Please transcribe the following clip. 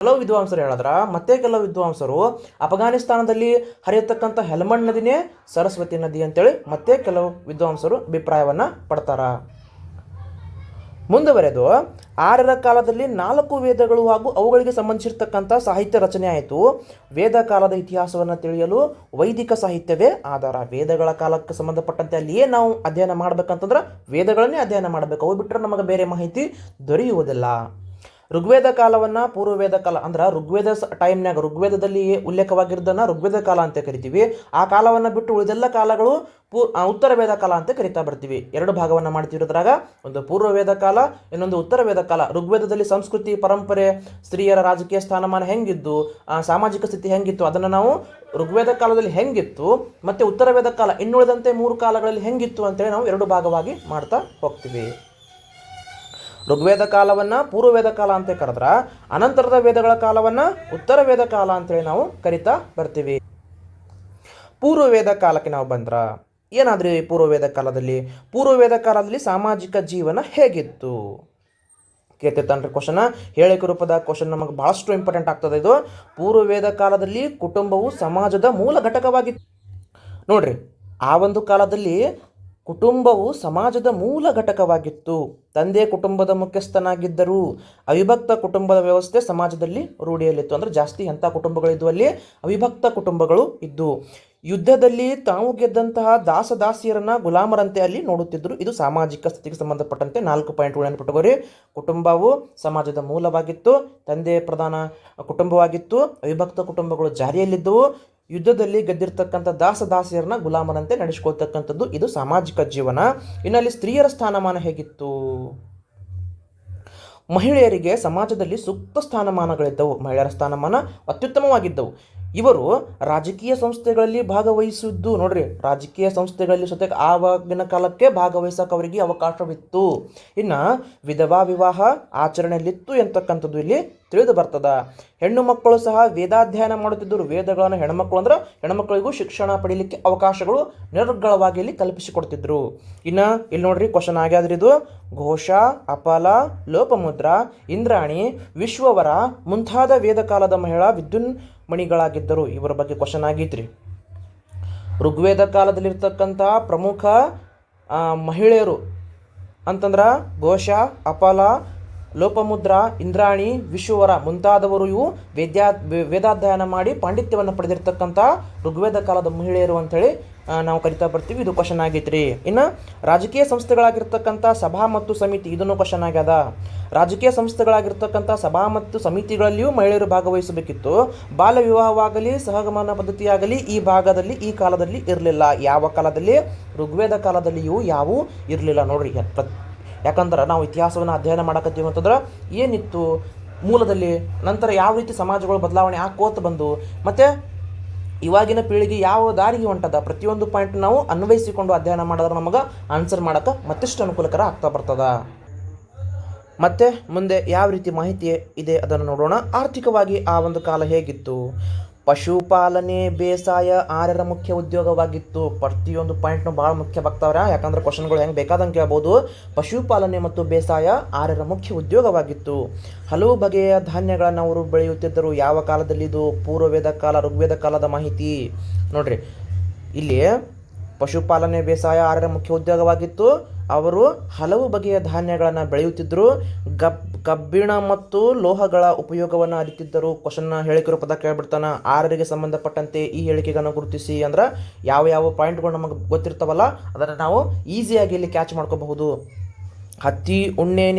ಕೆಲವು ವಿದ್ವಾಂಸರು ಹೇಳಿದ್ರ, ಮತ್ತೆ ಕೆಲವು ವಿದ್ವಾಂಸರು ಅಫಘಾನಿಸ್ತಾನದಲ್ಲಿ ಹರಿಯತಕ್ಕಂಥ ಹೆಲ್ಮಂಡ್ ನದಿನೇ ಸರಸ್ವತಿ ನದಿ ಅಂತೇಳಿ ಮತ್ತೆ ಕೆಲವು ವಿದ್ವಾಂಸರು ಅಭಿಪ್ರಾಯವನ್ನ ಪಡ್ತಾರ. ಮುಂದುವರೆದು ಆರ್ಯರ ಕಾಲದಲ್ಲಿ 4 ವೇದಗಳು ಹಾಗೂ ಅವುಗಳಿಗೆ ಸಂಬಂಧಿಸಿರ್ತಕ್ಕಂಥ ಸಾಹಿತ್ಯ ರಚನೆ ಆಯಿತು. ವೇದ ಕಾಲದ ಇತಿಹಾಸವನ್ನು ತಿಳಿಯಲು ವೈದಿಕ ಸಾಹಿತ್ಯವೇ ಆಧಾರ. ವೇದಗಳ ಕಾಲಕ್ಕೆ ಸಂಬಂಧಪಟ್ಟಂತೆ ಅಲ್ಲಿ ಏನು ನಾವು ಅಧ್ಯಯನ ಮಾಡ್ಬೇಕಂತಂದ್ರೆ ವೇದಗಳನ್ನೇ ಅಧ್ಯಯನ ಮಾಡಬೇಕು. ಅವು ಬಿಟ್ಟರೆ ನಮಗೆ ಬೇರೆ ಮಾಹಿತಿ ದೊರೆಯುವುದಿಲ್ಲ. ಋಗ್ವೇದ ಕಾಲವನ್ನು ಪೂರ್ವವೇದ ಕಾಲ ಅಂದ್ರೆ ಋಗ್ವೇದ ಟೈಮ್ನಾಗ ಋಗ್ವೇದದಲ್ಲಿ ಉಲ್ಲೇಖವಾಗಿರೋದನ್ನು ಋಗ್ವೇದ ಕಾಲ ಅಂತ ಕರಿತೀವಿ. ಆ ಕಾಲವನ್ನು ಬಿಟ್ಟು ಉಳಿದೆಲ್ಲ ಕಾಲಗಳು ಉತ್ತರ ವೇದ ಕಾಲ ಅಂತ ಕರಿತಾ ಬರ್ತೀವಿ. 2 ಭಾಗವನ್ನು ಮಾಡ್ತಿರೋದ್ರಾಗ ಒಂದು ಪೂರ್ವವೇದ ಕಾಲ, ಇನ್ನೊಂದು ಉತ್ತರ ವೇದ ಕಾಲ. ಋಗ್ವೇದದಲ್ಲಿ ಸಂಸ್ಕೃತಿ, ಪರಂಪರೆ, ಸ್ತ್ರೀಯರ ರಾಜಕೀಯ ಸ್ಥಾನಮಾನ ಹೆಂಗಿದ್ದು, ಸಾಮಾಜಿಕ ಸ್ಥಿತಿ ಹೆಂಗಿತ್ತು ಅದನ್ನು ನಾವು ಋಗ್ವೇದ ಕಾಲದಲ್ಲಿ ಹೆಂಗಿತ್ತು, ಮತ್ತು ಉತ್ತರ ವೇದ ಕಾಲ ಇನ್ನುಳಿದಂತೆ 3 ಕಾಲಗಳಲ್ಲಿ ಹೆಂಗಿತ್ತು ಅಂತೇಳಿ ನಾವು 2 ಭಾಗವಾಗಿ ಮಾಡ್ತಾ ಹೋಗ್ತೀವಿ. ಋಗ್ವೇದ ಕಾಲವನ್ನು ಪೂರ್ವವೇದ ಕಾಲ ಅಂತ ಕರೆದ್ರ ಅನಂತರದ ವೇದಗಳ ಕಾಲವನ್ನು ಉತ್ತರ ವೇದ ಕಾಲ ಅಂತೇಳಿ ನಾವು ಕರಿತಾ ಬರ್ತೀವಿ. ಪೂರ್ವವೇದ ಕಾಲಕ್ಕೆ ನಾವು ಬಂದ್ರ ಏನಾದ್ರಿ? ಪೂರ್ವವೇದ ಕಾಲದಲ್ಲಿ ಸಾಮಾಜಿಕ ಜೀವನ ಹೇಗಿತ್ತು ಕೇಳ್ತಿರ್ತಾನ್ರಿ ಕ್ವಶನ್. ಹೇಳಿಕೆ ರೂಪದ ಕ್ವಶನ್ ನಮಗೆ ಬಹಳಷ್ಟು ಇಂಪಾರ್ಟೆಂಟ್ ಆಗ್ತದೆ ಇದು. ಪೂರ್ವವೇದ ಕಾಲದಲ್ಲಿ ಕುಟುಂಬವು ಸಮಾಜದ ಮೂಲ ಘಟಕವಾಗಿತ್ತು. ನೋಡ್ರಿ, ಆ ಒಂದು ಕಾಲದಲ್ಲಿ ಕುಟುಂಬವು ಸಮಾಜದ ಮೂಲ ಘಟಕವಾಗಿತ್ತು. ತಂದೆ ಕುಟುಂಬದ ಮುಖ್ಯಸ್ಥನಾಗಿದ್ದರು. ಅವಿಭಕ್ತ ಕುಟುಂಬದ ವ್ಯವಸ್ಥೆ ಸಮಾಜದಲ್ಲಿ ರೂಢಿಯಲ್ಲಿತ್ತು. ಅಂದರೆ ಜಾಸ್ತಿ ಎಂಥ ಕುಟುಂಬಗಳಿದ್ವು ಅಲ್ಲಿ? ಅವಿಭಕ್ತ ಕುಟುಂಬಗಳು ಇದ್ದು. ಯುದ್ಧದಲ್ಲಿ ತಾವು ಗೆದ್ದಂತಹ ದಾಸದಾಸಿಯರನ್ನ ಗುಲಾಮರಂತೆ ಅಲ್ಲಿ ನೋಡುತ್ತಿದ್ದರು. ಇದು ಸಾಮಾಜಿಕ ಸ್ಥಿತಿಗೆ ಸಂಬಂಧಪಟ್ಟಂತೆ 4 ಪಾಯಿಂಟ್ಗಳನ್ನು ನೆನಪಿಟ್ಟುಕೊಳ್ಳಿ. ಕುಟುಂಬವು ಸಮಾಜದ ಮೂಲವಾಗಿತ್ತು, ತಂದೆ ಪ್ರಧಾನ ಕುಟುಂಬವಾಗಿತ್ತು, ಅವಿಭಕ್ತ ಕುಟುಂಬಗಳು ಜಾರಿಯಲ್ಲಿದ್ದವು, ಯುದ್ಧದಲ್ಲಿ ಗೆದ್ದಿರ್ತಕ್ಕಂಥ ದಾಸದಾಸಿಯರನ್ನ ಗುಲಾಮರಂತೆ ನಡೆಸ್ಕೊಳ್ತಕ್ಕಂಥದ್ದು ಇದು ಸಾಮಾಜಿಕ ಜೀವನ. ಇನ್ನಲ್ಲಿ ಸ್ತ್ರೀಯರ ಸ್ಥಾನಮಾನ ಹೇಗಿತ್ತು? ಮಹಿಳೆಯರಿಗೆ ಸಮಾಜದಲ್ಲಿ ಸೂಕ್ತ ಸ್ಥಾನಮಾನಗಳಿದ್ದವು. ಮಹಿಳೆಯರ ಸ್ಥಾನಮಾನ ಅತ್ಯುತ್ತಮವಾಗಿದ್ದವು. ಇವರು ರಾಜಕೀಯ ಸಂಸ್ಥೆಗಳಲ್ಲಿ ಭಾಗವಹಿಸಿದ್ದು. ನೋಡ್ರಿ, ರಾಜಕೀಯ ಸಂಸ್ಥೆಗಳಲ್ಲಿ ಜೊತೆಗೆ ಆವಾಗಿನ ಕಾಲಕ್ಕೆ ಭಾಗವಹಿಸಕ್ಕೆ ಅವರಿಗೆ ಅವಕಾಶವಿತ್ತು. ಇನ್ನು ವಿಧವಾ ವಿವಾಹ ಆಚರಣೆಯಲ್ಲಿತ್ತು ಎಂತಕ್ಕಂಥದ್ದು ಇಲ್ಲಿ ತಿಳಿದು ಬರ್ತದ. ಹೆಣ್ಣು ಮಕ್ಕಳು ಸಹ ವೇದಾಧ್ಯಯನ ಮಾಡುತ್ತಿದ್ದರು. ವೇದಗಳನ್ನು ಹೆಣ್ಮಕ್ಳು ಹೆಣ್ಮಕ್ಳಿಗೂ ಶಿಕ್ಷಣ ಪಡೀಲಿಕ್ಕೆ ಅವಕಾಶಗಳು ನಿರರ್ಗಳವಾಗಿ ಇಲ್ಲಿ ಕಲ್ಪಿಸಿಕೊಡ್ತಿದ್ರು. ಇನ್ನು ಇಲ್ಲಿ ನೋಡ್ರಿ ಕ್ವಶನ್ ಆಗ್ಯಾದ್ರಿ ಇದು. ಘೋಷ, ಅಪಲ, ಲೋಪಮುದ್ರ, ಇಂದ್ರಾಣಿ, ವಿಶ್ವವರ ಮುಂತಾದ ವೇದ ಕಾಲದ ಮಹಿಳಾ ವಿದ್ಯುನ್ಮಣಿಗಳಾಗಿದ್ದರು. ಇವರ ಬಗ್ಗೆ ಕ್ವಶನ್ ಆಗೈತ್ರಿ. ಋಗ್ವೇದ ಕಾಲದಲ್ಲಿರ್ತಕ್ಕಂಥ ಪ್ರಮುಖ ಮಹಿಳೆಯರು ಅಂತಂದ್ರೆ ಘೋಷ, ಅಪಲ, ಲೋಪಮುದ್ರ, ಇಂದ್ರಾಣಿ, ವಿಶ್ವವರ ಮುಂತಾದವರು ಇವು ವೇದಾಧ್ಯಯನ ಮಾಡಿ ಪಾಂಡಿತ್ಯವನ್ನು ಪಡೆದಿರ್ತಕ್ಕಂಥ ಋಗ್ವೇದ ಕಾಲದ ಮಹಿಳೆಯರು ಅಂಥೇಳಿ ನಾವು ಕರಿತಾ ಬರ್ತೀವಿ. ಇದು ಕ್ವಶನ್ ಆಗೈತ್ರಿ. ಇನ್ನು ರಾಜಕೀಯ ಸಂಸ್ಥೆಗಳಾಗಿರ್ತಕ್ಕಂಥ ಸಭಾ ಮತ್ತು ಸಮಿತಿ, ಇದನ್ನು ಕ್ವಶನ್ ಆಗ್ಯದ. ರಾಜಕೀಯ ಸಂಸ್ಥೆಗಳಾಗಿರ್ತಕ್ಕಂಥ ಸಭಾ ಮತ್ತು ಸಮಿತಿಗಳಲ್ಲಿಯೂ ಮಹಿಳೆಯರು ಭಾಗವಹಿಸಬೇಕಿತ್ತು. ಬಾಲ್ಯ ವಿವಾಹವಾಗಲಿ ಸಹಗಮನ ಪದ್ಧತಿಯಾಗಲಿ ಈ ಕಾಲದಲ್ಲಿ ಇರಲಿಲ್ಲ. ಯಾವ ಕಾಲದಲ್ಲಿ? ಋಗ್ವೇದ ಕಾಲದಲ್ಲಿಯೂ ಯಾವೂ ಇರಲಿಲ್ಲ. ನೋಡ್ರಿ, ಯಾಕಂದ್ರೆ ನಾವು ಇತಿಹಾಸವನ್ನು ಅಧ್ಯಯನ ಮಾಡಕತ್ತೀವಿ ಅಂತಂದ್ರೆ ಏನಿತ್ತು ಮೂಲದಲ್ಲಿ, ನಂತರ ಯಾವ ರೀತಿ ಸಮಾಜಗಳು ಬದಲಾವಣೆ ಆಕೋತ ಬಂದು, ಮತ್ತು ಇವಾಗಿನ ಪೀಳಿಗೆ ಯಾವ ದಾರಿಗೆ ಹೊಂಟದ, ಪ್ರತಿಯೊಂದು ಪಾಯಿಂಟ್ ನಾವು ಅನ್ವಯಿಸಿಕೊಂಡು ಅಧ್ಯಯನ ಮಾಡಿದ್ರೆ ನಮಗೆ ಆನ್ಸರ್ ಮಾಡೋಕೆ ಮತ್ತಿಷ್ಟು ಅನುಕೂಲಕರ ಆಗ್ತಾ ಬರ್ತದ. ಮತ್ತು ಮುಂದೆ ಯಾವ ರೀತಿ ಮಾಹಿತಿ ಇದೆ ಅದನ್ನು ನೋಡೋಣ. ಆರ್ಥಿಕವಾಗಿ ಆ ಒಂದು ಕಾಲ ಹೇಗಿತ್ತು? ಪಶುಪಾಲನೆ, ಬೇಸಾಯ ಆರ್ಯರ ಮುಖ್ಯ ಉದ್ಯೋಗವಾಗಿತ್ತು. ಪ್ರತಿಯೊಂದು ಪಾಯಿಂಟ್ನು ಭಾಳ ಮುಖ್ಯವಾಗ್ತಾವ್ರ. ಯಾಕಂದ್ರೆ ಕ್ವಶನ್ಗಳು ಹೆಂಗೆ ಬೇಕಾದಂಗೆ ಕೇಳ್ಬೋದು. ಪಶುಪಾಲನೆ ಮತ್ತು ಬೇಸಾಯ ಆರ್ಯರ ಮುಖ್ಯ ಉದ್ಯೋಗವಾಗಿತ್ತು. ಹಲವು ಬಗೆಯ ಧಾನ್ಯಗಳನ್ನು ಅವರು ಬೆಳೆಯುತ್ತಿದ್ದರು. ಯಾವ ಕಾಲದಲ್ಲಿ ಇದು? ಪೂರ್ವವೇದ ಕಾಲ, ಋಗ್ವೇದ ಕಾಲದ ಮಾಹಿತಿ ನೋಡ್ರಿ. ಇಲ್ಲಿ ಪಶುಪಾಲನೆ, ಬೇಸಾಯ ಆರ್ಯರ ಮುಖ್ಯ ಉದ್ಯೋಗವಾಗಿತ್ತು. ಅವರು ಹಲವು ಬಗೆಯ ಧಾನ್ಯಗಳನ್ನು ಬೆಳೆಯುತ್ತಿದ್ದರು. ಕಬ್ಬಿಣ ಮತ್ತು ಲೋಹಗಳ ಉಪಯೋಗವನ್ನು ಅರಿತಿದ್ದರು. ಕ್ವಶನ್ನ ಹೇಳಿಕೆ ರೂಪದ ಕೇಳ್ಬಿಡ್ತಾನ. ಆರ್ಯರಿಗೆ ಸಂಬಂಧಪಟ್ಟಂತೆ ಈ ಹೇಳಿಕೆಗಳನ್ನು ಗುರುತಿಸಿ ಅಂದ್ರೆ ಯಾವ ಪಾಯಿಂಟ್ಗಳು ನಮಗೆ ಗೊತ್ತಿರ್ತಾವಲ್ಲ ಅದನ್ನು ನಾವು ಈಸಿಯಾಗಿ ಇಲ್ಲಿ ಕ್ಯಾಚ್ ಮಾಡ್ಕೋಬಹುದು. ಹತ್ತಿ, ಉಣ್ಣೆ